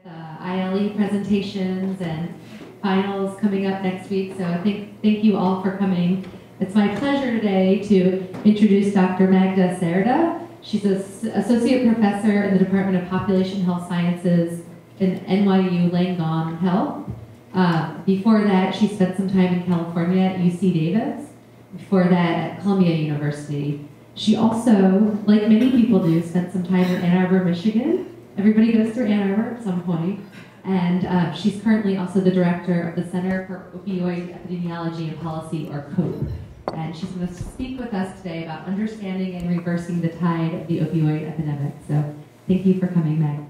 ILE presentations and finals coming up next week, so thank you all for coming. It's my pleasure today to introduce Dr. Magda Cerda. She's an associate professor in the Department of Population Health Sciences in NYU Langone Health. Before that, she spent some time in California at UC Davis. Before that, at Columbia University. She also, like many people do, spent some time in Ann Arbor, Michigan. Everybody goes through Ann Arbor at some point. And she's currently also the director of the Center for Opioid Epidemiology and Policy, or COPE. And she's going to speak with us today about understanding and reversing the tide of the opioid epidemic. So thank you for coming, Meg.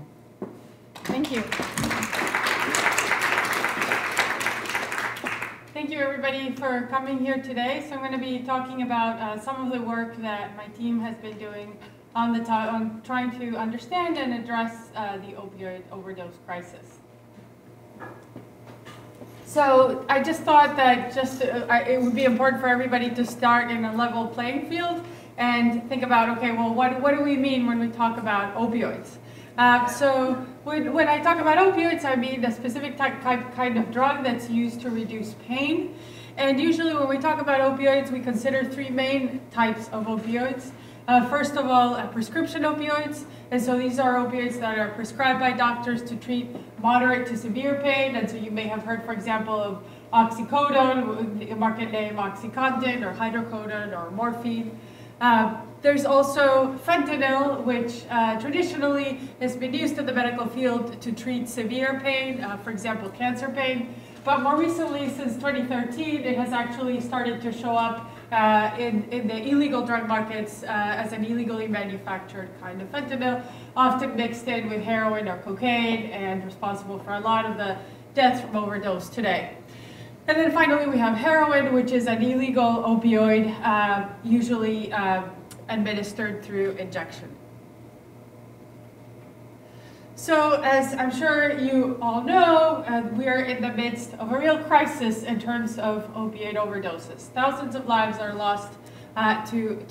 Thank you. Thank you, everybody, for coming here today. So I'm going to be talking about some of the work that my team has been doing on trying to understand and address the opioid overdose crisis. So I just thought that it would be important for everybody to start in a level playing field and think about, okay, well, what do we mean when we talk about opioids? So when I talk about opioids, I mean a specific kind of drug that's used to reduce pain. And usually when we talk about opioids, we consider three main types of opioids. First of all, prescription opioids. And so these are opioids that are prescribed by doctors to treat moderate to severe pain. And so you may have heard, for example, of oxycodone, the market name OxyContin, or hydrocodone, or morphine. There's also fentanyl, which traditionally has been used in the medical field to treat severe pain, for example, cancer pain. But more recently, since 2013, it has actually started to show up in the illegal drug markets as an illegally manufactured kind of fentanyl, often mixed in with heroin or cocaine, and responsible for a lot of the deaths from overdose today. And then finally, we have heroin, which is an illegal opioid, usually administered through injection. So, as I'm sure you all know, we are in the midst of a real crisis in terms of opioid overdoses. Thousands of lives are lost to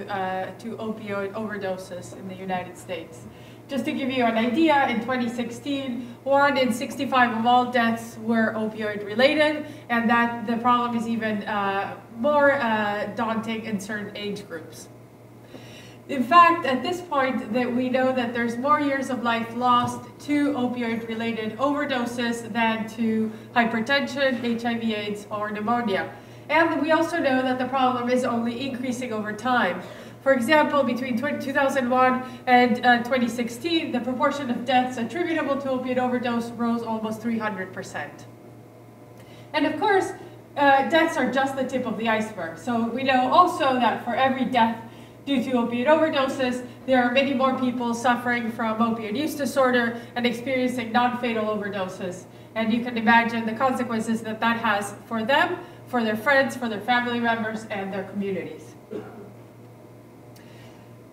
opioid overdoses in the United States. Just to give you an idea, in 2016, 1 in 65 of all deaths were opioid-related, and that the problem is even more daunting in certain age groups. In fact, at this point, that we know that there's more years of life lost to opioid-related overdoses than to hypertension, HIV/AIDS, or pneumonia. And we also know that the problem is only increasing over time. For example, between 2001 and 2016, the proportion of deaths attributable to opioid overdose rose almost 300%. And of course, deaths are just the tip of the iceberg. So we know also that for every death due to opioid overdoses, there are many more people suffering from opioid use disorder and experiencing non-fatal overdoses. And you can imagine the consequences that that has for them, for their friends, for their family members, and their communities.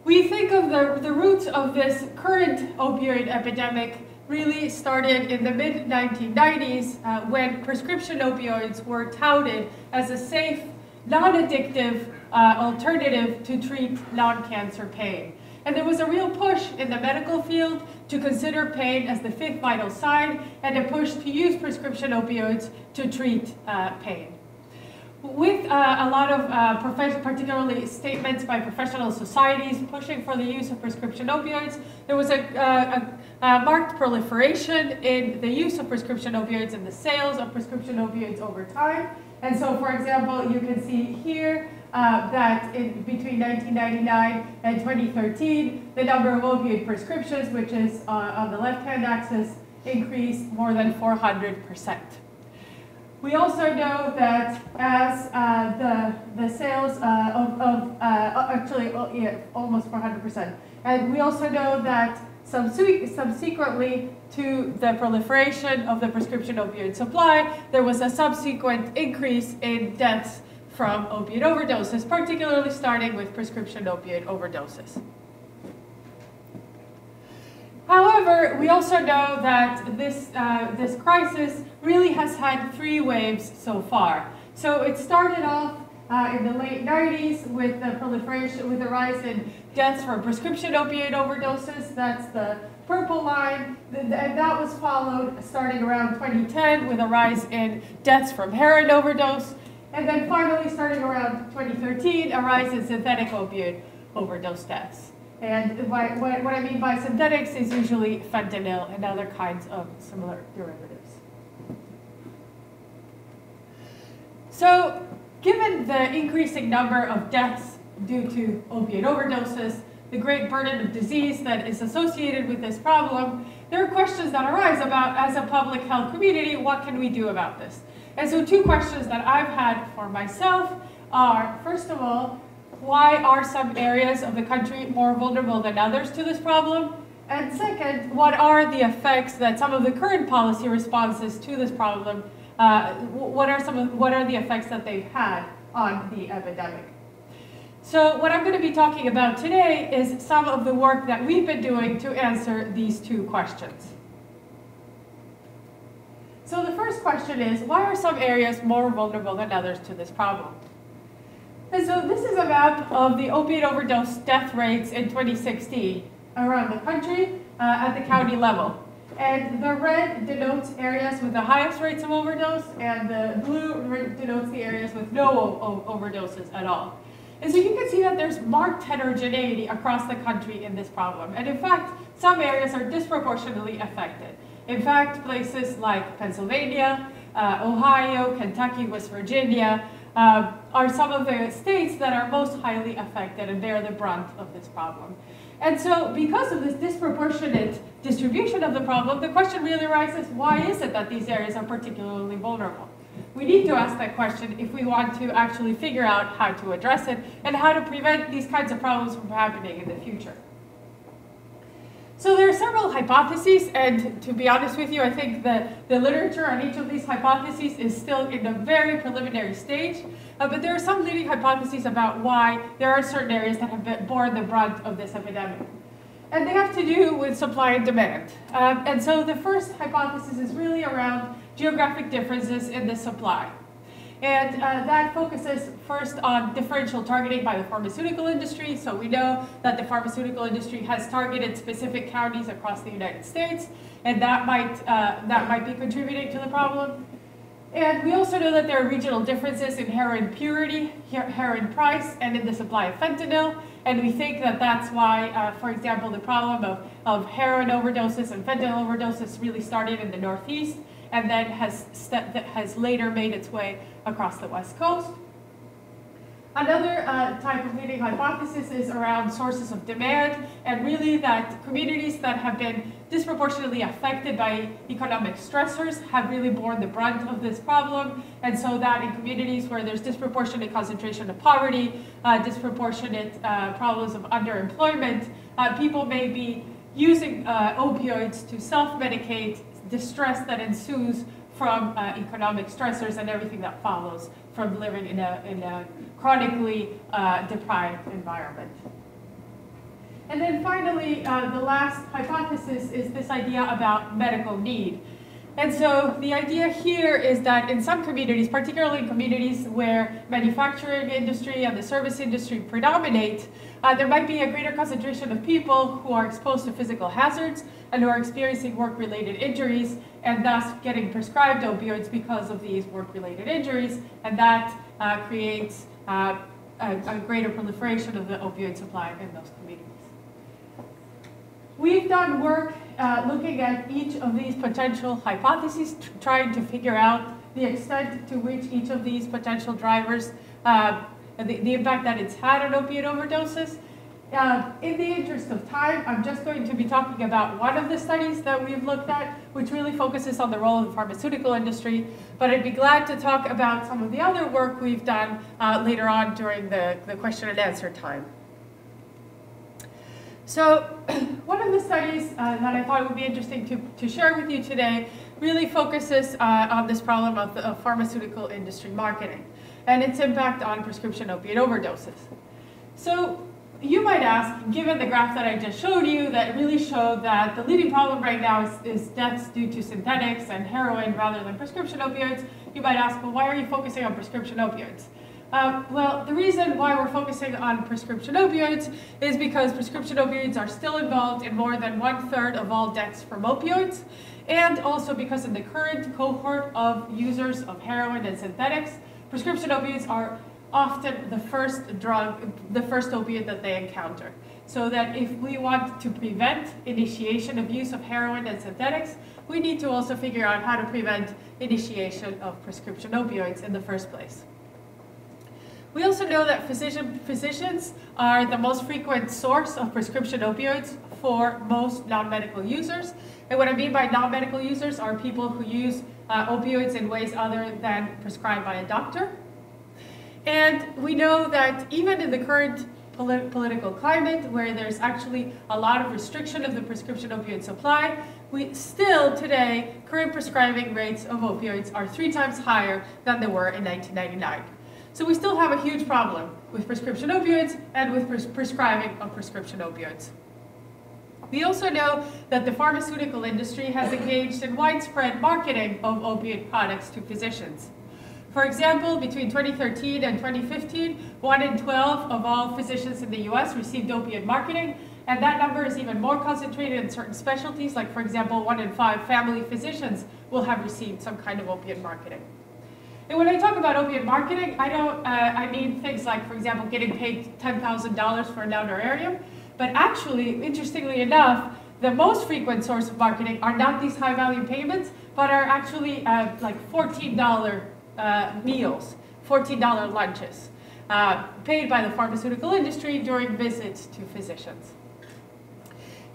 We think of the roots of this current opioid epidemic really started in the mid-1990s when prescription opioids were touted as a safe, non-addictive alternative to treat non-cancer pain. And there was a real push in the medical field to consider pain as the fifth vital sign, and a push to use prescription opioids to treat pain. With a lot of particularly statements by professional societies pushing for the use of prescription opioids, there was a marked proliferation in the use of prescription opioids and the sales of prescription opioids over time. And so, for example, you can see here that between 1999 and 2013, the number of opioid prescriptions, which is on the left-hand axis, increased more than 400%. We also know that as the sales almost 400%. And we also know that subsequently to the proliferation of the prescription opioid supply, there was a subsequent increase in deaths from opioid overdoses, particularly starting with prescription opioid overdoses. However, we also know that this crisis really has had three waves so far. So it started off in the late 90s with the proliferation, with the rise in deaths from prescription opioid overdoses. That's the purple line. And that was followed starting around 2010 with a rise in deaths from heroin overdose. And then finally, starting around 2013, a rise in synthetic opioid overdose deaths. And what I mean by synthetics is usually fentanyl and other kinds of similar derivatives. So, given the increasing number of deaths due to opioid overdoses, the great burden of disease that is associated with this problem, there are questions that arise about, as a public health community, what can we do about this? And so 2 questions that I've had for myself are, first of all, why are some areas of the country more vulnerable than others to this problem? And second, what are the effects that some of the current policy responses to this problem, what are the effects that they've had on the epidemic? So what I'm going to be talking about today is some of the work that we've been doing to answer these 2 questions. So the first question is, why are some areas more vulnerable than others to this problem? And so this is a map of the opioid overdose death rates in 2016 around the country at the county level. And the red denotes areas with the highest rates of overdose, and the blue denotes the areas with no overdoses at all. And so you can see that there's marked heterogeneity across the country in this problem. And in fact, some areas are disproportionately affected. In fact, places like Pennsylvania, Ohio, Kentucky, West Virginia are some of the states that are most highly affected and bear the brunt of this problem. And so because of this disproportionate distribution of the problem, the question really arises, why is it that these areas are particularly vulnerable? We need to ask that question if we want to actually figure out how to address it and how to prevent these kinds of problems from happening in the future. So there are several hypotheses, and to be honest with you, I think that the literature on each of these hypotheses is still in a very preliminary stage, but there are some leading hypotheses about why there are certain areas that have borne the brunt of this epidemic. And they have to do with supply and demand. And so the first hypothesis is really around geographic differences in the supply. And that focuses first on differential targeting by the pharmaceutical industry. So we know that the pharmaceutical industry has targeted specific counties across the United States, and that might be contributing to the problem. And we also know that there are regional differences in heroin purity, heroin price, and in the supply of fentanyl. And we think that that's why, for example, the problem of heroin overdoses and fentanyl overdoses really started in the Northeast, and then has later made its way across the West Coast. Another type of leading hypothesis is around sources of demand, and really that communities that have been disproportionately affected by economic stressors have really borne the brunt of this problem, and so that in communities where there's disproportionate concentration of poverty, disproportionate problems of underemployment, people may be using opioids to self-medicate distress that ensues from economic stressors and everything that follows from living in a chronically deprived environment. And then finally, the last hypothesis is this idea about medical need. And so the idea here is that in some communities, particularly in communities where manufacturing industry and the service industry predominate, there might be a greater concentration of people who are exposed to physical hazards and who are experiencing work-related injuries, and thus getting prescribed opioids because of these work-related injuries, and that creates a greater proliferation of the opioid supply in those communities. We've done work looking at each of these potential hypotheses, trying to figure out the extent to which each of these potential drivers, the impact that it's had on opioid overdoses. In the interest of time, I'm just going to be talking about one of the studies that we've looked at, which really focuses on the role of the pharmaceutical industry, but I'd be glad to talk about some of the other work we've done later on during the question and answer time. So one of the studies that I thought would be interesting to share with you today really focuses on this problem of the pharmaceutical industry marketing and its impact on prescription opiate overdoses. So you might ask, given the graph that I just showed you that really showed that the leading problem right now is deaths due to synthetics and heroin rather than prescription opioids, you might ask, well, why are you focusing on prescription opioids? Well, the reason why we're focusing on prescription opioids is because prescription opioids are still involved in more than 1/3 of all deaths from opioids, and also because in the current cohort of users of heroin and synthetics, prescription opioids are often the first opiate that they encounter. So that if we want to prevent initiation of use of heroin and synthetics, we need to also figure out how to prevent initiation of prescription opioids in the first place. We also know that physicians are the most frequent source of prescription opioids for most non-medical users. And what I mean by non-medical users are people who use opioids in ways other than prescribed by a doctor. And we know that even in the current political climate, where there's actually a lot of restriction of the prescription opioid supply, we still today, current prescribing rates of opioids are 3 times higher than they were in 1999. So we still have a huge problem with prescription opioids and with prescribing of prescription opioids. We also know that the pharmaceutical industry has engaged in widespread marketing of opioid products to physicians. For example, between 2013 and 2015, 1 in 12 of all physicians in the US received opiate marketing, and that number is even more concentrated in certain specialties, like for example, 1 in 5 family physicians will have received some kind of opiate marketing. And when I talk about opiate marketing, I mean things like, for example, getting paid $10,000 for an honorarium, but actually, interestingly enough, the most frequent source of marketing are not these high-value payments, but are actually like $14 meals, $14 lunches, paid by the pharmaceutical industry during visits to physicians.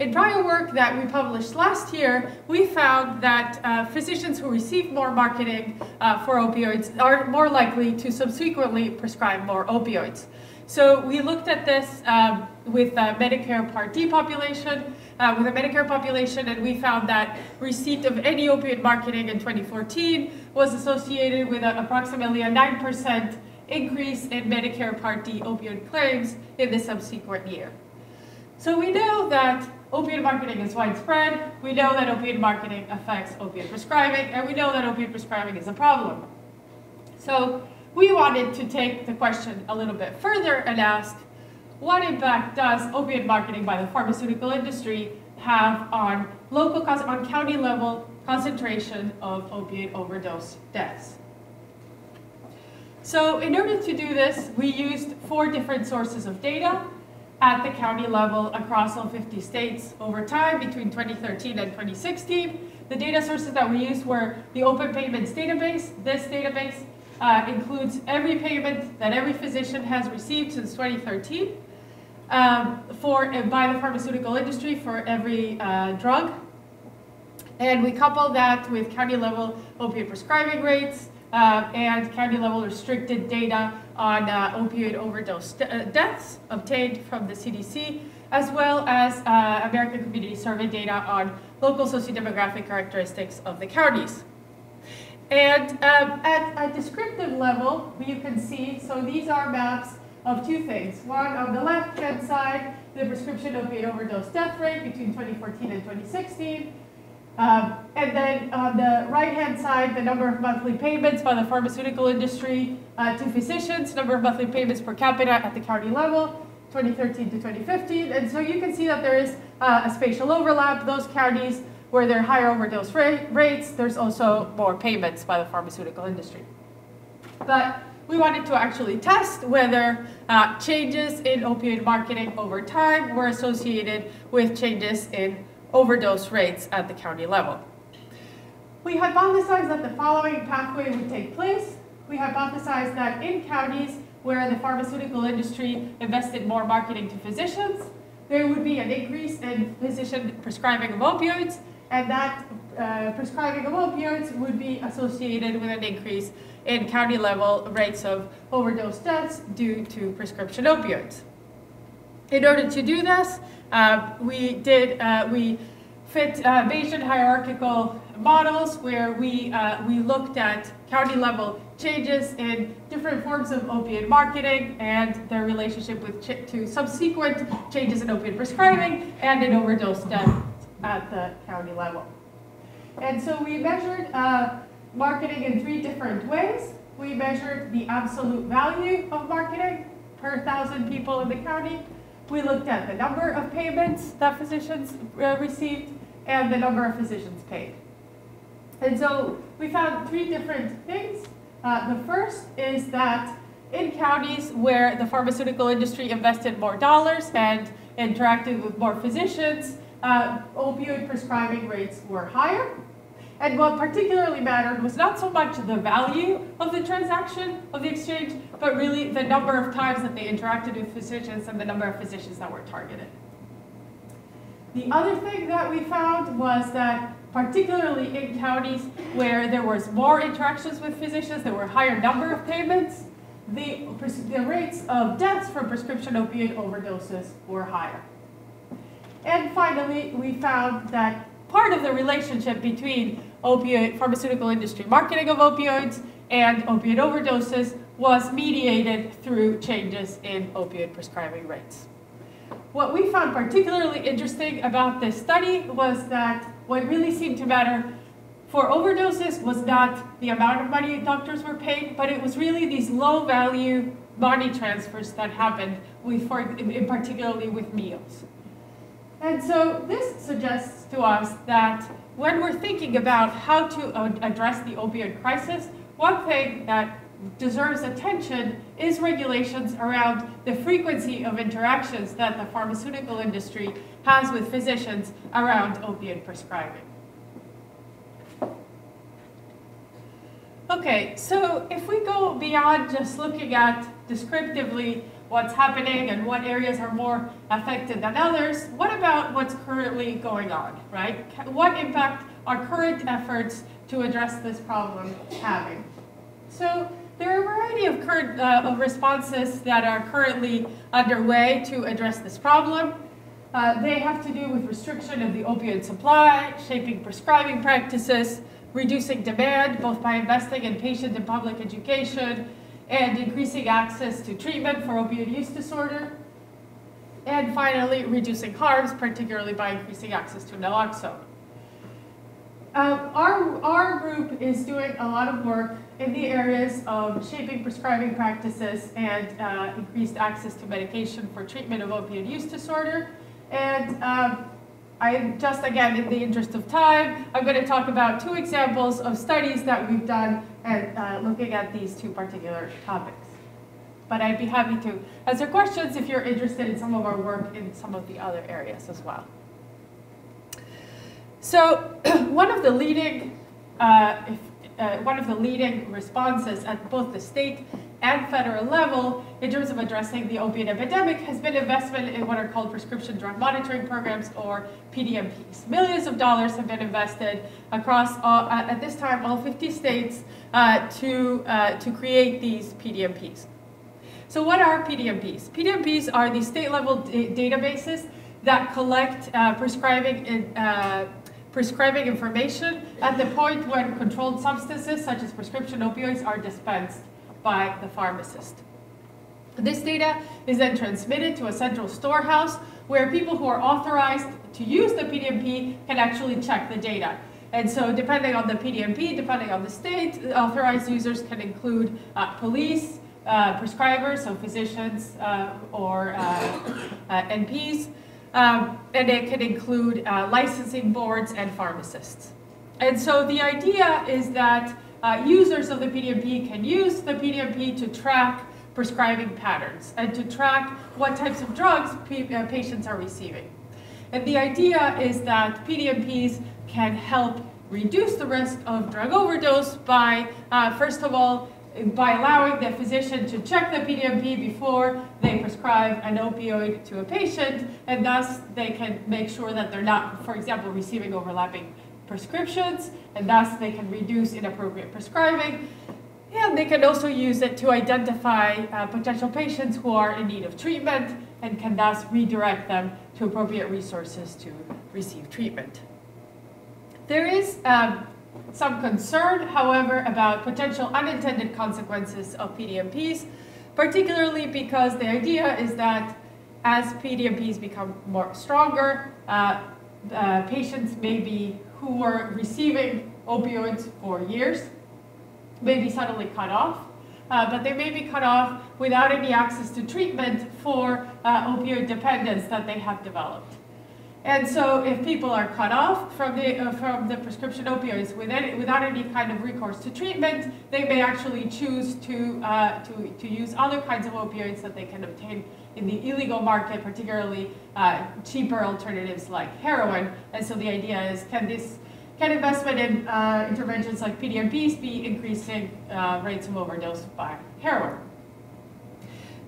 In prior work that we published last year, we found that physicians who receive more marketing for opioids are more likely to subsequently prescribe more opioids. So we looked at this with a Medicare Part D population, and we found that receipt of any opioid marketing in 2014 was associated with approximately a 9% increase in Medicare Part D opioid claims in the subsequent year. So we know that opiate marketing is widespread, we know that opiate marketing affects opiate prescribing, and we know that opiate prescribing is a problem. So we wanted to take the question a little bit further and ask, what impact does opiate marketing by the pharmaceutical industry have on county level concentration of opiate overdose deaths? So in order to do this, we used 4 different sources of data at the county level across all 50 states over time between 2013 and 2016. The data sources that we used were the Open Payments Database. This database includes every payment that every physician has received since 2013 by the pharmaceutical industry for every drug. And we couple that with county level opiate prescribing rates and county level restricted data on opioid overdose deaths obtained from the CDC, as well as American Community Survey data on local sociodemographic characteristics of the counties. And at a descriptive level, you can see, so these are maps of 2 things. One, on the left-hand side, the prescription opioid overdose death rate between 2014 and 2016. And then on the right-hand side, the number of monthly payments by the pharmaceutical industry to physicians, number of monthly payments per capita at the county level, 2013 to 2015. And so you can see that there is a spatial overlap. Those counties where there are higher overdose rates, there's also more payments by the pharmaceutical industry. But we wanted to actually test whether changes in opioid marketing over time were associated with changes in overdose rates at the county level. We hypothesized that the following pathway would take place. We hypothesized that in counties where the pharmaceutical industry invested more marketing to physicians, there would be an increase in physician prescribing of opioids, and that prescribing of opioids would be associated with an increase in county level rates of overdose deaths due to prescription opioids. In order to do this, we fit Bayesian hierarchical models where we looked at county level changes in different forms of opiate marketing and their relationship to subsequent changes in opiate prescribing and in overdose deaths at the county level. And so we measured marketing in 3 different ways. we measured the absolute value of marketing per 1,000 people in the county. We looked at the number of payments that physicians received and the number of physicians paid. And so we found three different things. The first is that in counties where the pharmaceutical industry invested more dollars and interacted with more physicians, opioid prescribing rates were higher. And what particularly mattered was not so much the value of the transaction, of the exchange, but really the number of times that they interacted with physicians and the number of physicians that were targeted. The other thing that we found was that particularly in counties where there was more interactions with physicians, there were a higher number of payments, the rates of deaths from prescription opioid overdoses were higher. And finally, we found that part of the relationship between pharmaceutical industry marketing of opioids and opioid overdoses was mediated through changes in opioid prescribing rates. What we found particularly interesting about this study was that what really seemed to matter for overdoses was not the amount of money doctors were paid, but it was really these low-value money transfers that happened, particularly with meals. And so this suggests to us that when we're thinking about how to address the opioid crisis, one thing that deserves attention is regulations around the frequency of interactions that the pharmaceutical industry has with physicians around opioid prescribing. Okay, so if we go beyond just looking at descriptively what's happening and what areas are more affected than others, what about what's currently going on, right? What impact are current efforts to address this problem having? So there are a variety of current responses that are currently underway to address this problem. They have to do with restriction of the opioid supply, shaping prescribing practices, reducing demand, both by investing in patient and public education, and increasing access to treatment for opioid use disorder. And finally, reducing harms, particularly by increasing access to naloxone. Our group is doing a lot of work in the areas of shaping prescribing practices and increased access to medication for treatment of opioid use disorder. And I just, again, in the interest of time, I'm going to talk about two examples of studies that we've done and looking at these two particular topics. But I'd be happy to answer questions if you're interested in some of our work in some of the other areas as well. So one of the leading responses at both the state and federal level in terms of addressing the opiate epidemic has been investment in what are called prescription drug monitoring programs, or PDMPs. Millions of dollars have been invested across, at this time, all 50 states to create these PDMPs. So what are PDMPs? PDMPs are the state-level databases that collect prescribing information at the point when controlled substances such as prescription opioids are dispensed by the pharmacist. This data is then transmitted to a central storehouse where people who are authorized to use the PDMP can actually check the data. And so depending on the PDMP, depending on the state, authorized users can include police, prescribers, so physicians or NPs, and it can include licensing boards and pharmacists. And so the idea is that users of the PDMP can use the PDMP to track prescribing patterns and to track what types of drugs patients are receiving. And the idea is that PDMPs can help reduce the risk of drug overdose by, first of all, by allowing the physician to check the PDMP before they prescribe an opioid to a patient, and thus they can make sure that they're not, for example, receiving overlapping prescriptions, and thus they can reduce inappropriate prescribing. And they can also use it to identify potential patients who are in need of treatment and can thus redirect them to appropriate resources to receive treatment. There is some concern, however, about potential unintended consequences of PDMPs, particularly because the idea is that as PDMPs become more stronger, patients who were receiving opioids for years may be suddenly cut off but they may be cut off without any access to treatment for opioid dependence that they have developed. And so if people are cut off from the prescription opioids without any kind of recourse to treatment, they may actually choose to use other kinds of opioids that they can obtain in the illegal market, particularly cheaper alternatives like heroin. And so the idea is, can investment in interventions like PDMPs be increasing rates of overdose by heroin?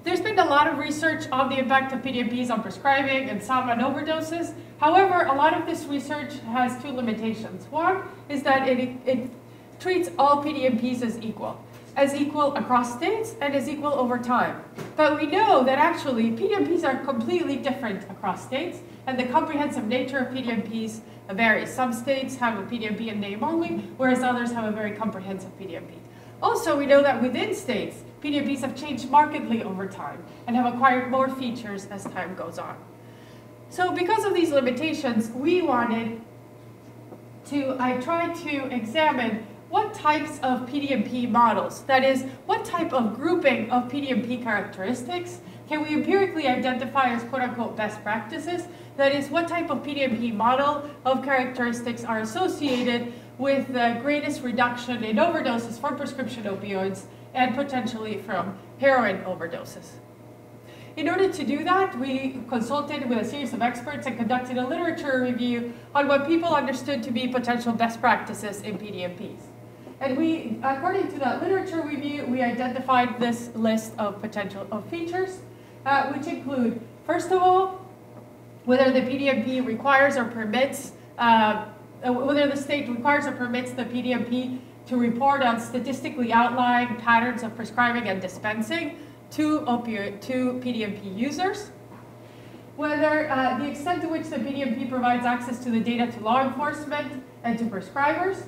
There's been a lot of research on the impact of PDMPs on prescribing and some on overdoses. However, a lot of this research has two limitations. One is that it treats all PDMPs as equal across states and as equal over time. But we know that actually PDMPs are completely different across states, and the comprehensive nature of PDMPs varies. Some states have a PDMP in name only, whereas others have a very comprehensive PDMP. Also, we know that within states, PDMPs have changed markedly over time and have acquired more features as time goes on. So because of these limitations, I tried to examine what types of PDMP models, that is, what type of grouping of PDMP characteristics can we empirically identify as quote-unquote best practices? That is, what type of PDMP model of characteristics are associated with the greatest reduction in overdoses from prescription opioids and potentially from heroin overdoses. In order to do that, we consulted with a series of experts and conducted a literature review on what people understood to be potential best practices in PDMPs. And according to that literature review, we identified this list of potential features, which include, first of all, whether the PDMP requires or permits, whether the state requires or permits the PDMP to report on statistically outlying patterns of prescribing and dispensing to PDMP users, whether the extent to which the PDMP provides access to the data to law enforcement and to prescribers,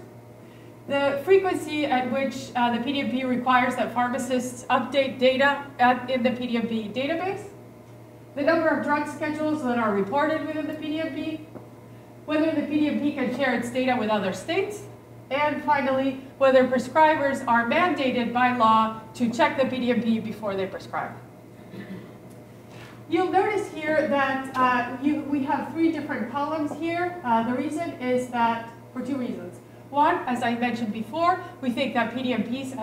the frequency at which the PDMP requires that pharmacists update data in the PDMP database, the number of drug schedules that are reported within the PDMP, whether the PDMP can share its data with other states, and finally, whether prescribers are mandated by law to check the PDMP before they prescribe. You'll notice here that we have three different columns here. The reason is that, for two reasons. One, as I mentioned before, we think that PDMPs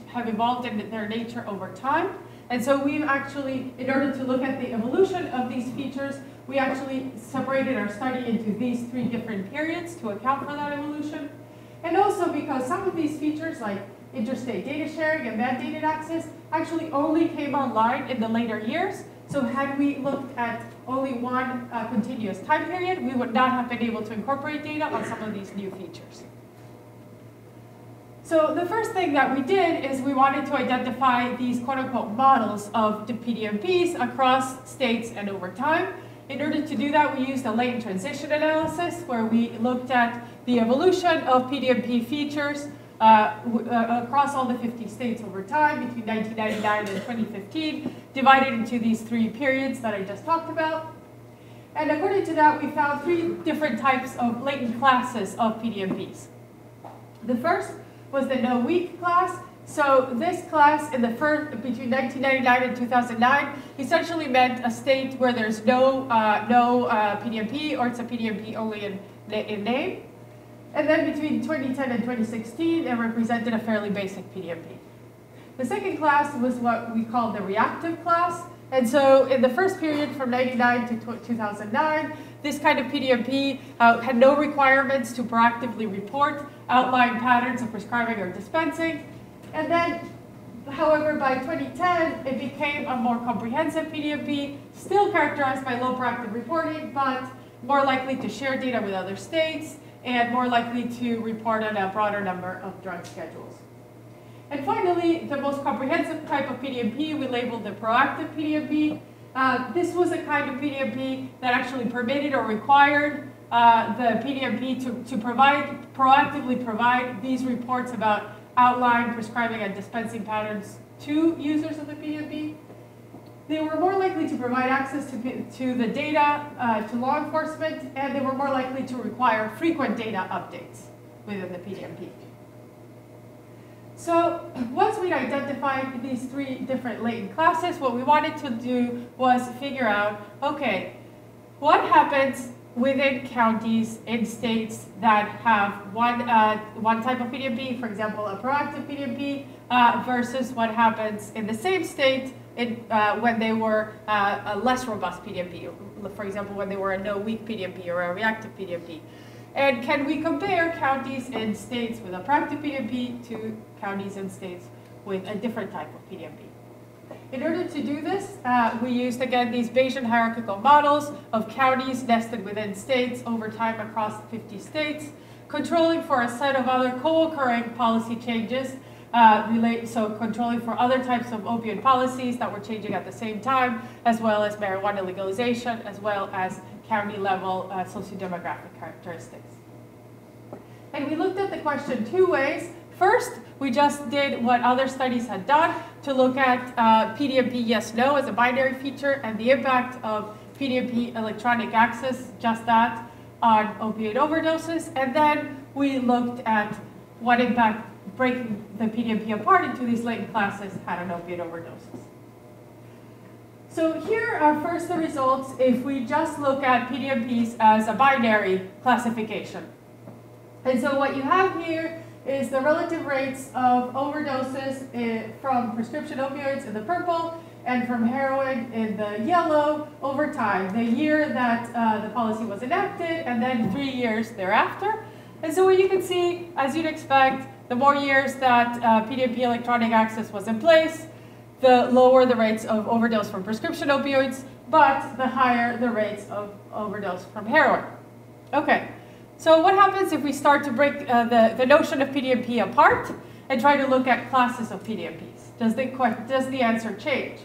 have evolved in their nature over time. And so we've actually, in order to look at the evolution of these features, we actually separated our study into these three different periods to account for that evolution. And also because some of these features, like interstate data sharing and mandated access, actually only came online in the later years. So had we looked at only one continuous time period, we would not have been able to incorporate data on some of these new features. So the first thing that we did is we wanted to identify these quote-unquote models of the PDMPs across states and over time. In order to do that, we used a latent transition analysis where we looked at the evolution of PDMP features across all the 50 states over time between 1999 and 2015, divided into these three periods that I just talked about. And according to that, we found three different types of latent classes of PDMPs. The first was the no-weak class. So this class in the first, between 1999 and 2009, essentially meant a state where there's no PDMP, or it's a PDMP only in name. And then between 2010 and 2016, it represented a fairly basic PDMP. The second class was what we call the reactive class. And so in the first period from 1999 to 2009, this kind of PDMP had no requirements to proactively report outlying patterns of prescribing or dispensing. And then, however, by 2010, it became a more comprehensive PDMP, still characterized by low proactive reporting, but more likely to share data with other states and more likely to report on a broader number of drug schedules. And finally, the most comprehensive type of PDMP we labeled the proactive PDMP. This was a kind of PDMP that actually permitted or required the PDMP to proactively provide these reports about outlying prescribing and dispensing patterns to users of the PDMP. They were more likely to provide access to the data to law enforcement, and they were more likely to require frequent data updates within the PDMP. So once we'd identified these three different latent classes, what we wanted to do was figure out, okay, what happens within counties in states that have one type of PDMP, for example, a proactive PDMP, versus what happens in the same state when they were a less robust PDMP, for example, when they were a no-weak PDMP or a reactive PDMP. And can we compare counties in states with a proactive PDMP to counties in states with a different type of PDMP? In order to do this, we used, again, these Bayesian hierarchical models of counties nested within states over time across 50 states, controlling for a set of other co-occurring policy changes, so controlling for other types of opioid policies that were changing at the same time, as well as marijuana legalization, as well as county-level sociodemographic characteristics. And we looked at the question two ways. First, we just did what other studies had done to look at PDMP yes-no as a binary feature and the impact of PDMP electronic access, just that, on opioid overdoses. And then we looked at what impact breaking the PDMP apart into these latent classes had on opioid overdoses. So here are first the results if we just look at PDMPs as a binary classification. And so what you have here is the relative rates of overdoses from prescription opioids in the purple and from heroin in the yellow over time, the year that the policy was enacted and then 3 years thereafter. And so what you can see, as you'd expect, the more years that PDMP electronic access was in place, the lower the rates of overdose from prescription opioids, but the higher the rates of overdose from heroin. Okay. So what happens if we start to break the notion of PDMP apart and try to look at classes of PDMPs? Does the answer change?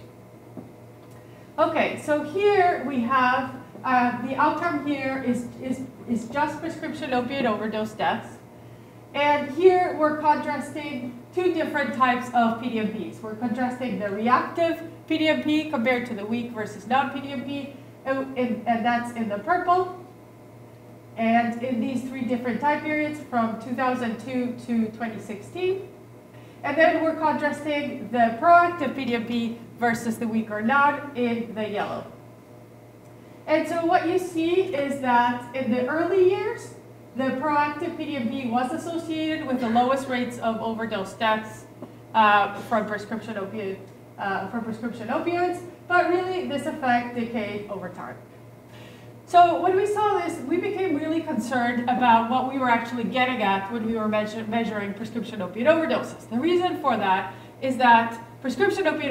Okay, so here we have the outcome here is just prescription opioid overdose deaths. And here we're contrasting two different types of PDMPs. We're contrasting the reactive PDMP compared to the weak versus non-PDMP, and that's in the purple. And in these three different time periods from 2002 to 2016. And then we're contrasting the proactive PDMP versus the weak or non in the yellow. And so what you see is that in the early years, the proactive PDMP was associated with the lowest rates of overdose deaths from prescription opioids, but really this effect decayed over time. So when we saw this, we became really concerned about what we were actually getting at when we were measuring prescription opioid overdoses. The reason for that is that prescription opioid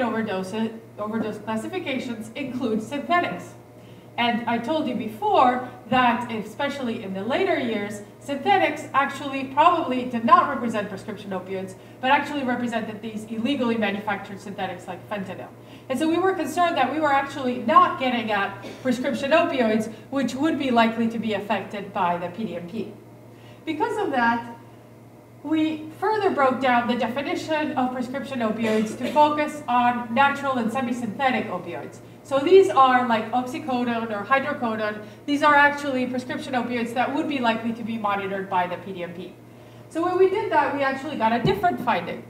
overdose classifications include synthetics. And I told you before that, especially in the later years, synthetics actually probably did not represent prescription opioids, but actually represented these illegally manufactured synthetics like fentanyl. And so we were concerned that we were actually not getting at prescription opioids, which would be likely to be affected by the PDMP. Because of that, we further broke down the definition of prescription opioids to focus on natural and semi-synthetic opioids. So these are like oxycodone or hydrocodone. These are actually prescription opioids that would be likely to be monitored by the PDMP. So when we did that, we actually got a different finding.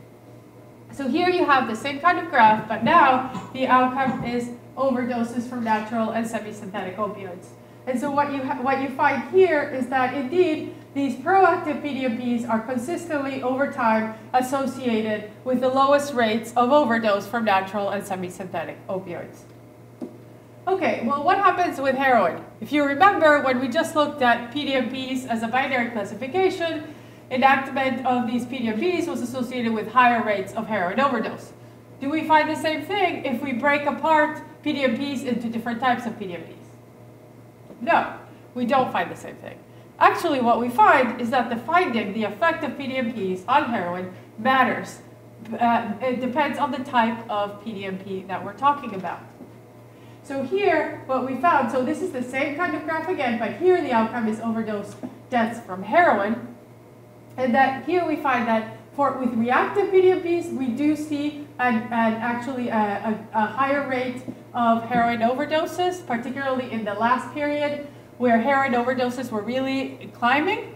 So here you have the same kind of graph, but now the outcome is overdoses from natural and semi-synthetic opioids. And so what you find here is that indeed these proactive PDMPs are consistently over time associated with the lowest rates of overdose from natural and semi-synthetic opioids. Okay, well, what happens with heroin? If you remember, when we just looked at PDMPs as a binary classification, enactment of these PDMPs was associated with higher rates of heroin overdose. Do we find the same thing if we break apart PDMPs into different types of PDMPs? No, we don't find the same thing. Actually, what we find is that the effect of PDMPs on heroin matters. It depends on the type of PDMP that we're talking about. So here, what we found, so this is the same kind of graph again, but here the outcome is overdose deaths from heroin. And that here we find that with reactive PDMPs, we do see actually a higher rate of heroin overdoses, particularly in the last period where heroin overdoses were really climbing.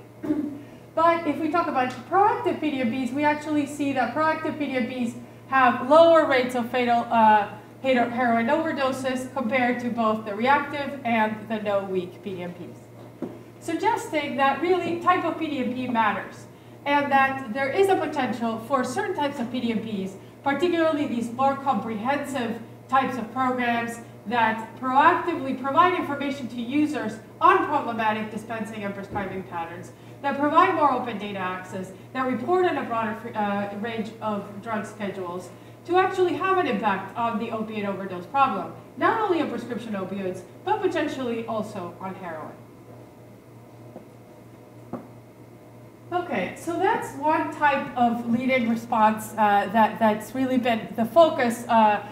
But if we talk about proactive PDMPs, we actually see that proactive PDMPs have lower rates of fatal heroin overdoses compared to both the reactive and the no-weak PDMPs, suggesting that really type of PDMP matters, and that there is a potential for certain types of PDMPs, particularly these more comprehensive types of programs that proactively provide information to users on problematic dispensing and prescribing patterns, that provide more open data access, that report on a broader range of drug schedules, to actually have an impact on the opiate overdose problem, not only on prescription opioids, but potentially also on heroin. Okay, so that's one type of lead-in response that's really been the focus of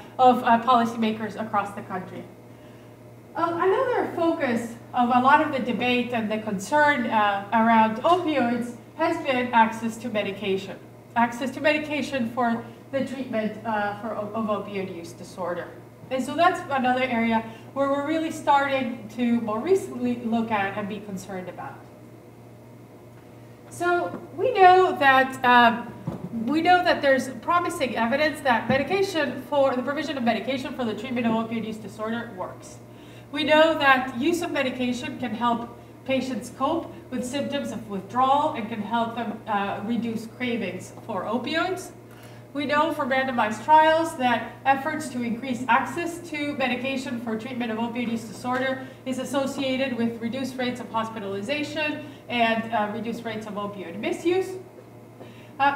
policymakers across the country. Another focus of a lot of the debate and the concern around opioids has been access to medication. Access to medication for the treatment of opioid use disorder. And so that's another area where we're really starting to more recently look at and be concerned about. So we know that there's promising evidence that medication for the provision of medication for the treatment of opioid use disorder works. We know that use of medication can help patients cope with symptoms of withdrawal and can help them reduce cravings for opioids. We know from randomized trials that efforts to increase access to medication for treatment of opioid use disorder is associated with reduced rates of hospitalization and reduced rates of opioid misuse.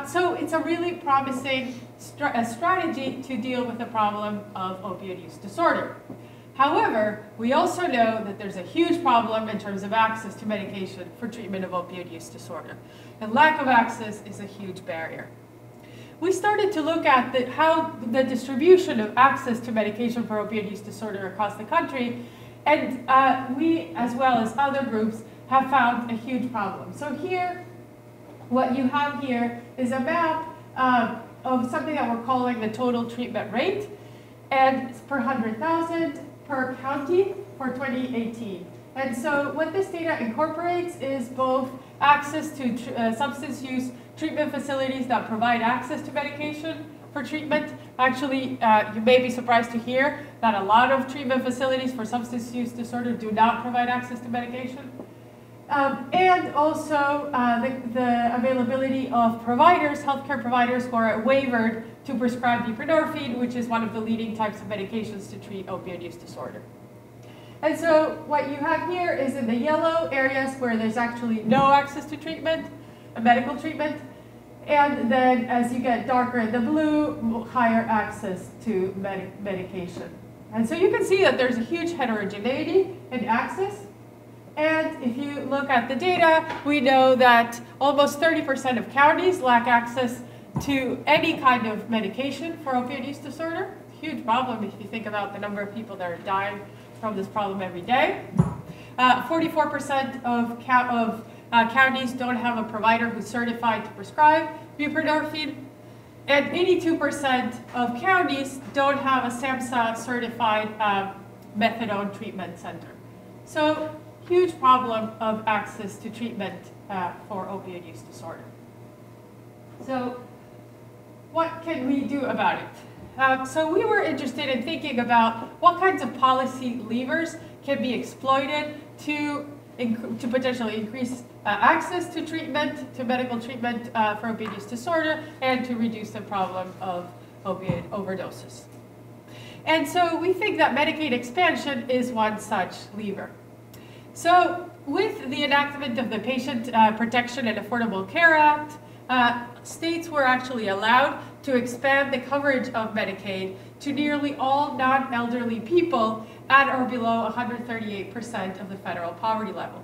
So it's a really promising strategy to deal with the problem of opioid use disorder. However, we also know that there's a huge problem in terms of access to medication for treatment of opioid use disorder. And lack of access is a huge barrier. We started to look at how the distribution of access to medication for opioid use disorder across the country, and we, as well as other groups, have found a huge problem. So here, what you have here is a map of something that we're calling the total treatment rate, and it's per 100,000 per county for 2018. And so what this data incorporates is both access to substance use treatment facilities that provide access to medication for treatment. Actually, you may be surprised to hear that a lot of treatment facilities for substance use disorder do not provide access to medication. And also the availability of providers, healthcare providers who are waivered to prescribe buprenorphine, which is one of the leading types of medications to treat opioid use disorder. And so what you have here is in the yellow areas where there's actually no access to treatment, medical treatment, and then as you get darker in the blue, higher access to medication. And so you can see that there's a huge heterogeneity in access. And if you look at the data, we know that almost 30% of counties lack access to any kind of medication for opioid use disorder. Huge problem if you think about the number of people that are dying from this problem every day. 44% of counties don't have a provider who's certified to prescribe buprenorphine, and 82% of counties don't have a SAMHSA certified methadone treatment center. So huge problem of access to treatment for opioid use disorder. So what can we do about it? So we were interested in thinking about what kinds of policy levers can be exploited to potentially increase access to treatment, to medical treatment for opioid use disorder, and to reduce the problem of opioid overdoses. And so we think that Medicaid expansion is one such lever. So with the enactment of the Patient Protection and Affordable Care Act, states were actually allowed to expand the coverage of Medicaid to nearly all non-elderly people at or below 138% of the federal poverty level.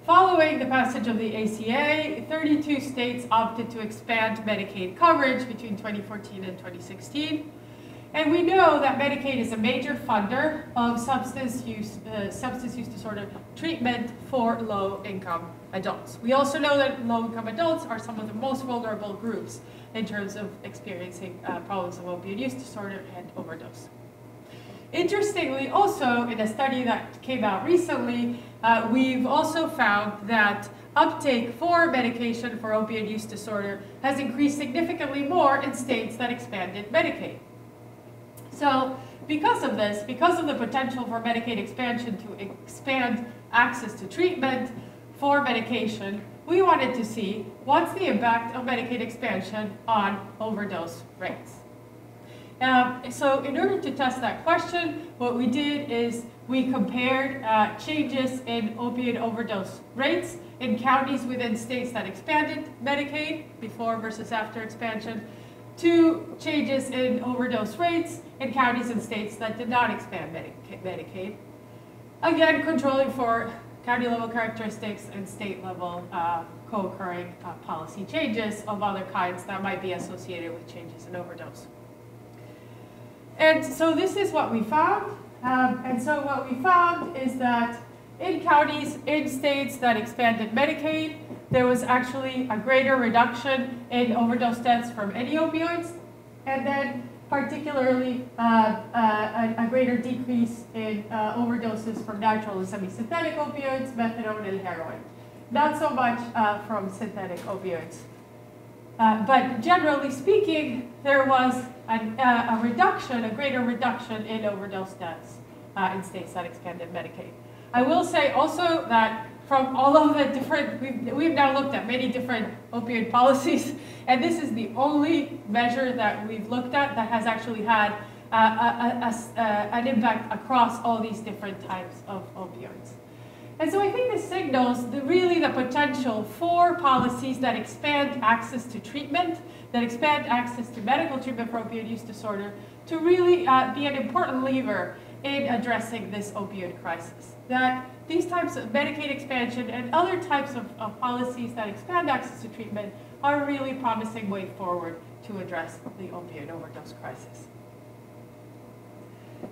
Following the passage of the ACA, 32 states opted to expand Medicaid coverage between 2014 and 2016. And we know that Medicaid is a major funder of substance use disorder treatment for low-income adults. We also know that low-income adults are some of the most vulnerable groups in terms of experiencing problems of opioid use disorder and overdose. Interestingly, also in a study that came out recently, we've also found that uptake for medication for opioid use disorder has increased significantly more in states that expanded Medicaid. So because of this, because of the potential for Medicaid expansion to expand access to treatment for medication, we wanted to see what's the impact of Medicaid expansion on overdose rates. So in order to test that question, what we did is we compared changes in opioid overdose rates in counties within states that expanded Medicaid before versus after expansion to changes in overdose rates in counties and states that did not expand Medicaid. Again, controlling for county level characteristics and state level co-occurring policy changes of other kinds that might be associated with changes in overdose. And so this is what we found. And so what we found is that in counties, in states that expanded Medicaid, there was actually a greater reduction in overdose deaths from any opioids, and then particularly a greater decrease in overdoses from natural and semi-synthetic opioids, methadone, and heroin. Not so much from synthetic opioids. But generally speaking, there was a reduction, a greater reduction in overdose deaths in states that expanded Medicaid. I will say also that from all of the different, we've now looked at many different opioid policies, and this is the only measure that we've looked at that has actually had an impact across all these different types of opioids. And so I think this signals really the potential for policies that expand access to treatment, that expand access to medical treatment for opioid use disorder, to really be an important lever in addressing this opioid crisis. That these types of Medicaid expansion and other types of policies that expand access to treatment are a really promising way forward to address the opioid overdose crisis.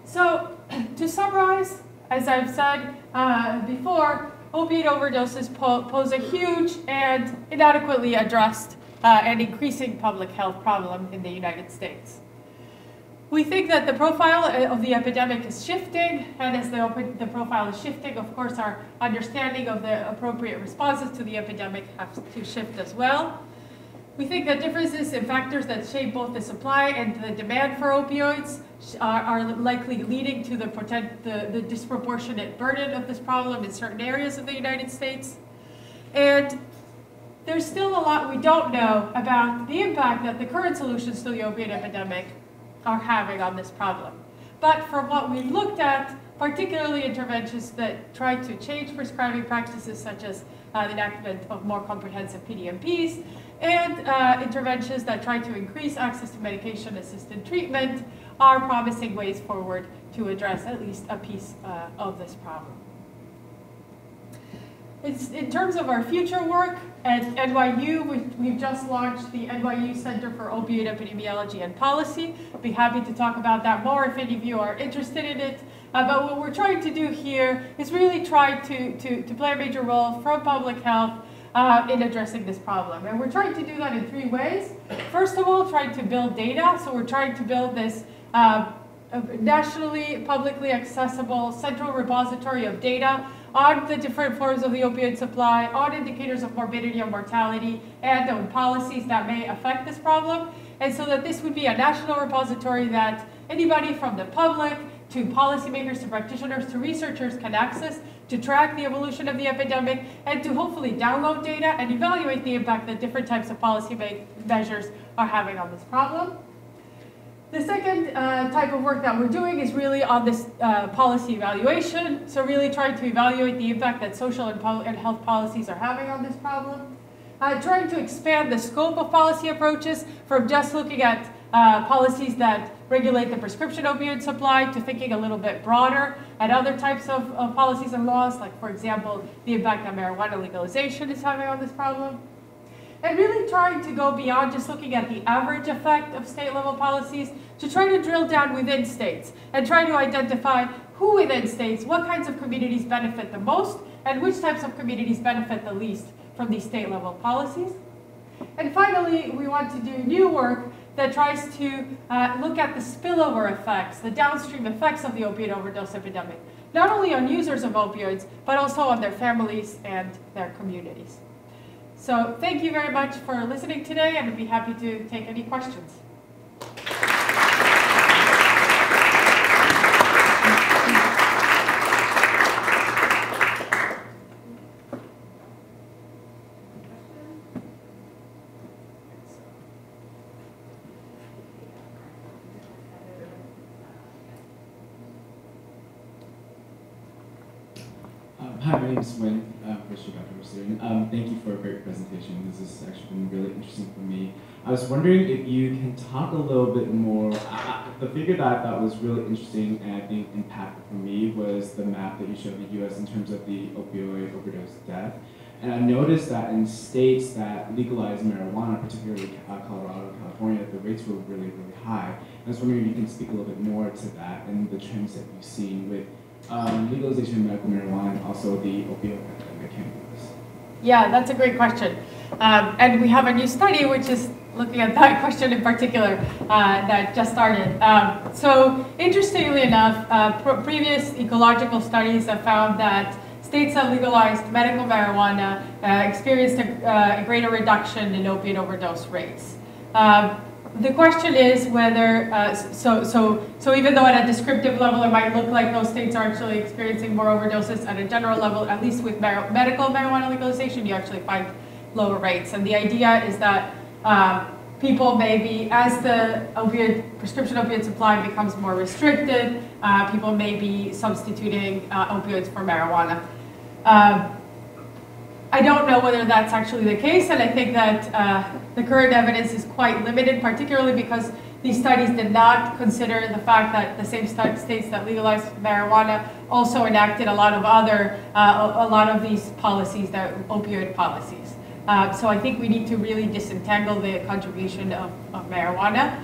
So to summarize, as I've said before, opioid overdoses pose a huge and inadequately addressed and increasing public health problem in the United States. We think that the profile of the epidemic is shifting, and as the profile is shifting, of course, our understanding of the appropriate responses to the epidemic have to shift as well. We think that differences in factors that shape both the supply and the demand for opioids are likely leading to the disproportionate burden of this problem in certain areas of the United States. And there's still a lot we don't know about the impact that the current solutions to the opioid epidemic are having on this problem. But from what we've looked at, particularly interventions that try to change prescribing practices such as the enactment of more comprehensive PDMPs, and interventions that try to increase access to medication-assisted treatment are promising ways forward to address at least a piece of this problem. In terms of our future work at NYU, we've just launched the NYU Center for Opioid Epidemiology and Policy. I'd be happy to talk about that more if any of you are interested in it. But what we're trying to do here is really try to play a major role from public health in addressing this problem. And we're trying to do that in three ways. First of all, trying to build data. So we're trying to build this nationally, publicly accessible central repository of data on the different forms of the opioid supply, on indicators of morbidity and mortality, and on policies that may affect this problem. And so that this would be a national repository that anybody from the public to policymakers, to practitioners, to researchers can access to track the evolution of the epidemic and to hopefully download data and evaluate the impact that different types of policy measures are having on this problem. The second type of work that we're doing is really on this policy evaluation. So really trying to evaluate the impact that social and health policies are having on this problem. Trying to expand the scope of policy approaches from just looking at policies that regulate the prescription opioid supply to thinking a little bit broader at other types of policies and laws, like, for example, the impact that marijuana legalization is having on this problem. And really trying to go beyond just looking at the average effect of state-level policies to try to drill down within states and try to identify who within states, what kinds of communities benefit the most, and which types of communities benefit the least from these state-level policies. And finally, we want to do new work that tries to look at the spillover effects, the downstream effects of the opiate overdose epidemic, not only on users of opioids, but also on their families and their communities. So thank you very much for listening today, and I'd be happy to take any questions. Hi, my name is Wayne, first year Dr. Student. Thank you for a great presentation. This has actually been really interesting for me. I was wondering if you can talk a little bit more. The figure that I thought was really interesting and I think impactful for me was the map that you showed the U.S. in terms of the opioid overdose death. And I noticed that in states that legalized marijuana, particularly Colorado and California, the rates were really, really high. I was wondering if you can speak a little bit more to that and the trends that you've seen with legalization of medical marijuana and also the opioid epidemic in the US. Yeah, that's a great question. And we have a new study which is looking at that question in particular that just started. So interestingly enough, previous ecological studies have found that states that legalized medical marijuana experienced a greater reduction in opiate overdose rates. The question is whether, so even though at a descriptive level it might look like those states are actually experiencing more overdoses, at a general level, at least with medical marijuana legalization, you actually find lower rates. And the idea is that people may be, as the prescription opioid supply becomes more restricted, people may be substituting opioids for marijuana. I don't know whether that's actually the case, and I think that the current evidence is quite limited, particularly because these studies did not consider the fact that the same states that legalized marijuana also enacted a lot of these policies, that opioid policies. So I think we need to really disentangle the contribution of marijuana.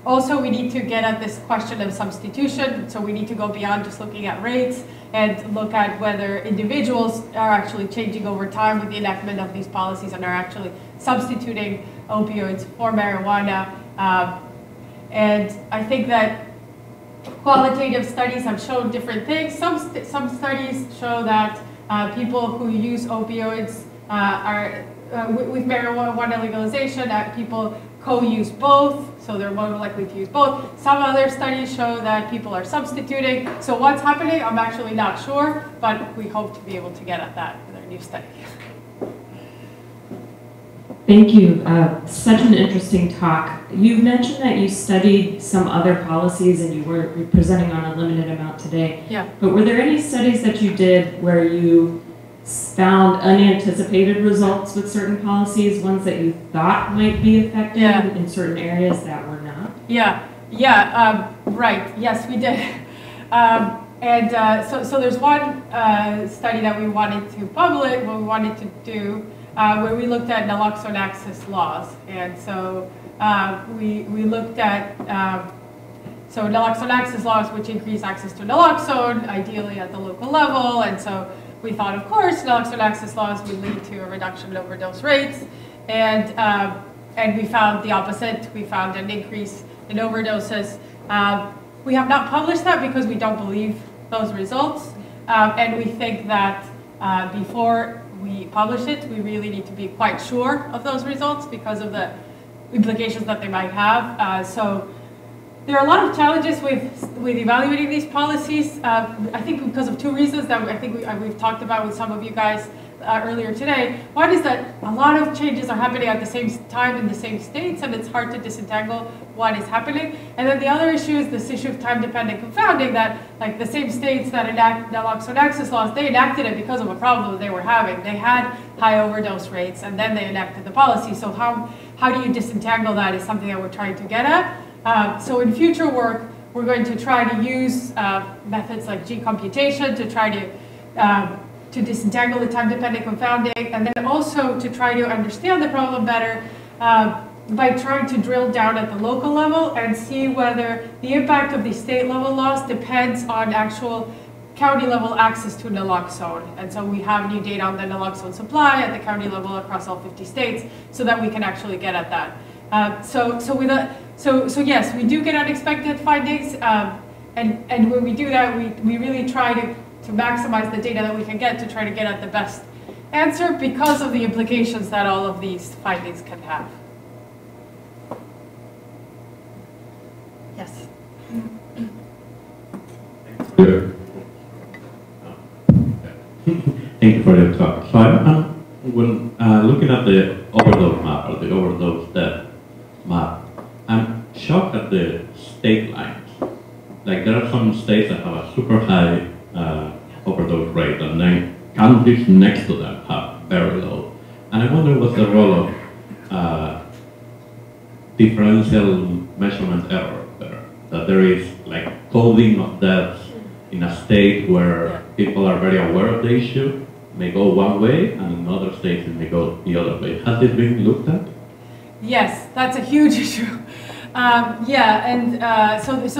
Also, we need to get at this question of substitution, so we need to go beyond just looking at rates and look at whether individuals are actually changing over time with the enactment of these policies and are actually substituting opioids for marijuana. And I think that qualitative studies have shown different things. Some studies show that people who use opioids with marijuana legalization, people co-use both, so they're more likely to use both. Some other studies show that people are substituting. So what's happening, I'm actually not sure, but we hope to be able to get at that with our new study. Thank you. Such an interesting talk. You mentioned that you studied some other policies and you were presenting on a limited amount today. Yeah. But were there any studies that you did where you found unanticipated results with certain policies, ones that you thought might be effective in certain areas that were not? Right, yes, we did. So there's one study that we wanted to publish, what we wanted to do, where we looked at naloxone access laws. And so we looked at naloxone access laws, which increase access to naloxone, ideally at the local level. And so we thought, of course, naloxone access laws would lead to a reduction in overdose rates, and we found the opposite. We found an increase in overdoses. We have not published that because we don't believe those results, and we think that before we publish it, we really need to be quite sure of those results because of the implications that they might have. So there are a lot of challenges with evaluating these policies. I think because of two reasons that I think we've talked about with some of you guys earlier today. One is that a lot of changes are happening at the same time in the same states, and it's hard to disentangle what is happening. And then the other issue is this issue of time-dependent confounding, that like the same states that enact naloxone access laws, they enacted it because of a problem they were having. They had high overdose rates, and then they enacted the policy. So how do you disentangle that is something that we're trying to get at. So in future work, we're going to try to use methods like G-computation to try to disentangle the time-dependent confounding, and then also to try to understand the problem better by trying to drill down at the local level and see whether the impact of these state-level laws depends on actual county-level access to naloxone. And so we have new data on the naloxone supply at the county level across all 50 states so that we can actually get at that. So yes, we do get unexpected findings, and when we do that, we really try to maximize the data that we can get to try to get at the best answer because of the implications that all of these findings can have. Yes. Thank you for your talk. So when looking at the overdose map or the overdose death map, I'm shocked at the state lines. Like there are some states that have a super high overdose rate, and then countries next to them have very low. And I wonder what's the role of differential measurement error there. That there is like coding of deaths in a state where people are very aware of the issue, may go one way, and in other states it may go the other way. Has it been looked at? Yes, that's a huge issue. So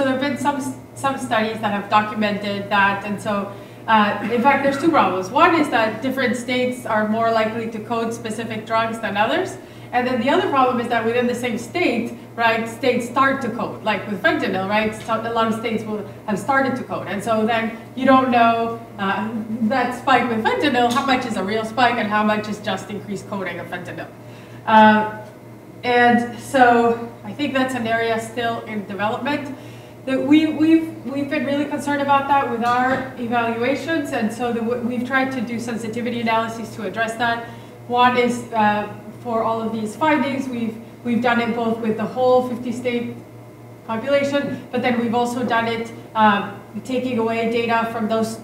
there have been some studies that have documented that, and so in fact there's two problems. One is that different states are more likely to code specific drugs than others, and then the other problem is that within the same state, right, states start to code. Like with fentanyl, right, a lot of states will have started to code, and so then you don't know that spike with fentanyl, how much is a real spike and how much is just increased coding of fentanyl. And so I think that's an area still in development. That we've been really concerned about that with our evaluations, and so we've tried to do sensitivity analyses to address that. One is for all of these findings, we've done it both with the whole 50-state population, but then we've also done it taking away data from those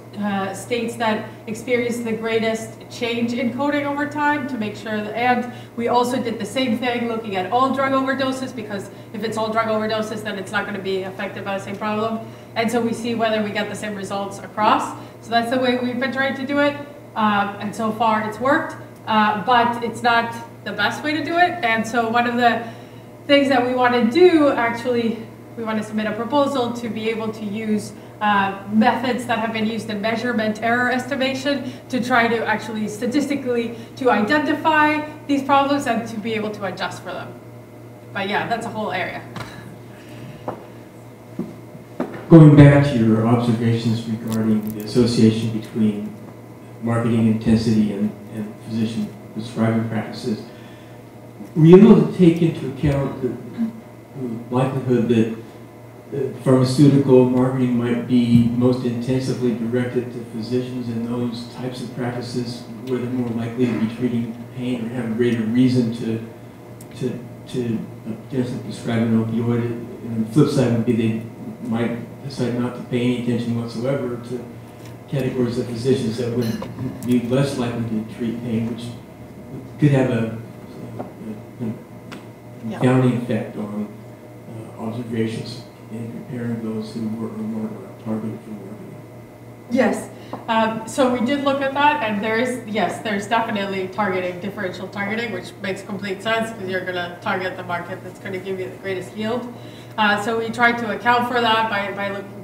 states that experience the greatest change in coding over time to make sure that, and we also did the same thing looking at all drug overdoses, because if it's all drug overdoses, then it's not going to be affected by the same problem. And so we see whether we get the same results across. So that's the way we've been trying to do it. And so far it's worked, but it's not the best way to do it. And so one of the things that we want to do, actually, we want to submit a proposal to be able to use methods that have been used in measurement error estimation to try to actually statistically to identify these problems and to be able to adjust for them. But yeah, that's a whole area. Going back to your observations regarding the association between marketing intensity and physician prescribing practices, were you able to take into account the likelihood that pharmaceutical marketing might be most intensively directed to physicians in those types of practices where they're more likely to be treating pain or have a greater reason to potentially prescribe an opioid? And the flip side would be they might decide not to pay any attention whatsoever to categories of physicians that would be less likely to treat pain, which could have a confounding effect on observations in comparing those who were more targeted for marketing. Yes, so we did look at that, and there's definitely differential targeting, which makes complete sense because you're going to target the market that's going to give you the greatest yield. So we tried to account for that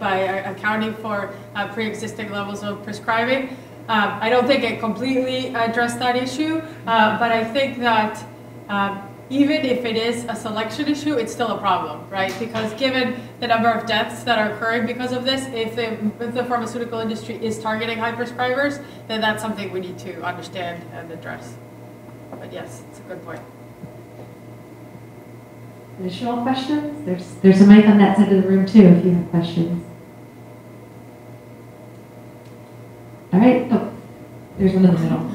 by accounting for pre-existing levels of prescribing. I don't think it completely addressed that issue, but I think that even if it is a selection issue, it's still a problem, right? Because given the number of deaths that are occurring because of this, if the pharmaceutical industry is targeting high prescribers, then that's something we need to understand and address. But yes, it's a good point. Additional questions? There's a mic on that side of the room too if you have questions. All right. Oh, there's one in the middle.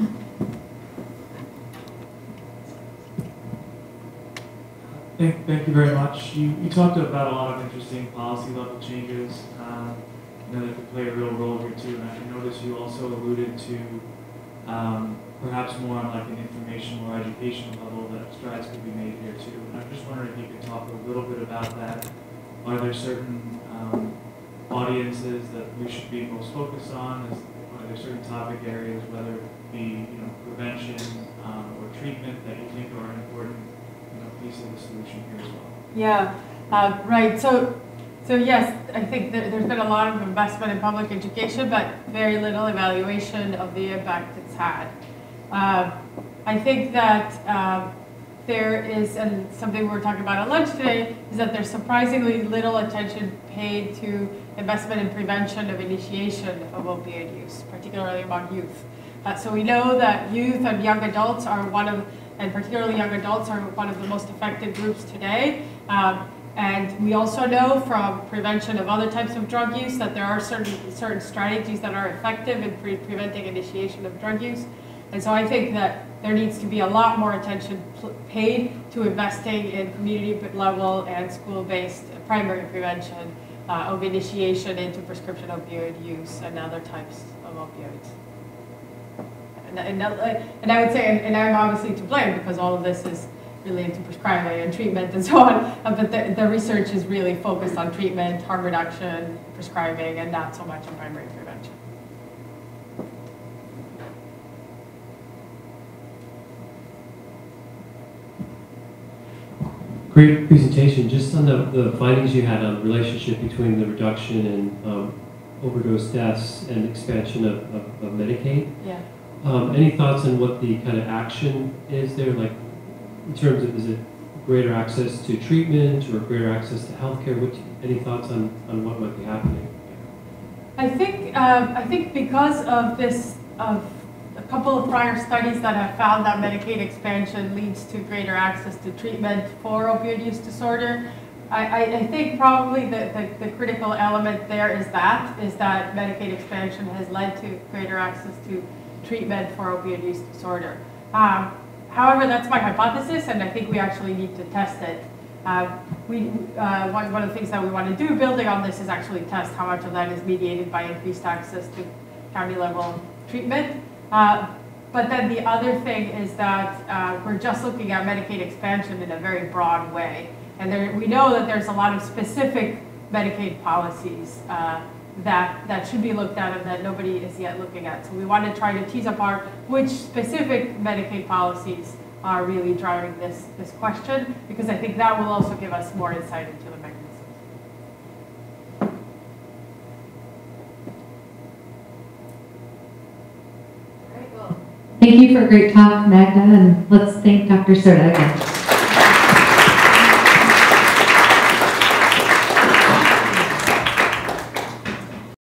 Thank you very much. You talked about a lot of interesting policy level changes that could play a real role here too. And I noticed you also alluded to perhaps more on like an informational or educational level that strides could be made here too. And I'm just wondering if you could talk a little bit about that. Are there certain audiences that we should be most focused on? Are there certain topic areas, whether it be prevention or treatment, that you think are an important piece of the solution here as well? Yeah, right. So yes, I think there's been a lot of investment in public education, but very little evaluation of the impact it's had. I think that there is, and something we were talking about at lunch today, is that there's surprisingly little attention paid to investment in prevention of initiation of opioid use, particularly among youth. So we know that youth and young adults are and particularly young adults are one of the most affected groups today. And we also know from prevention of other types of drug use that there are certain strategies that are effective in preventing initiation of drug use. And so I think that there needs to be a lot more attention paid to investing in community level and school-based primary prevention of initiation into prescription opioid use and other types of opioids. And I would say, and I'm obviously to blame because all of this is related to prescribing and treatment and so on, but the research is really focused on treatment, harm reduction, prescribing, and not so much on primary prevention. Great presentation. Just on the findings you had on the relationship between the reduction in overdose deaths and expansion of Medicaid. Yeah. Any thoughts on what the kind of action is there? Like, in terms of, is it greater access to treatment or greater access to healthcare? Any thoughts on what might be happening? I think because of this, of a couple of prior studies that have found that Medicaid expansion leads to greater access to treatment for opioid use disorder. I think probably the critical element there is that Medicaid expansion has led to greater access to treatment for opioid use disorder. However, that's my hypothesis, and I think we actually need to test it. One of the things that we want to do, building on this, is actually test how much of that is mediated by increased access to county-level treatment. But then the other thing is that we're just looking at Medicaid expansion in a very broad way. And we know that there's a lot of specific Medicaid policies that should be looked at and that nobody is yet looking at. So we want to try to tease apart which specific Medicaid policies are really driving this question, because I think that will also give us more insight into the mechanism. Thank you for a great talk, Magda, and let's thank Dr. Cerda again.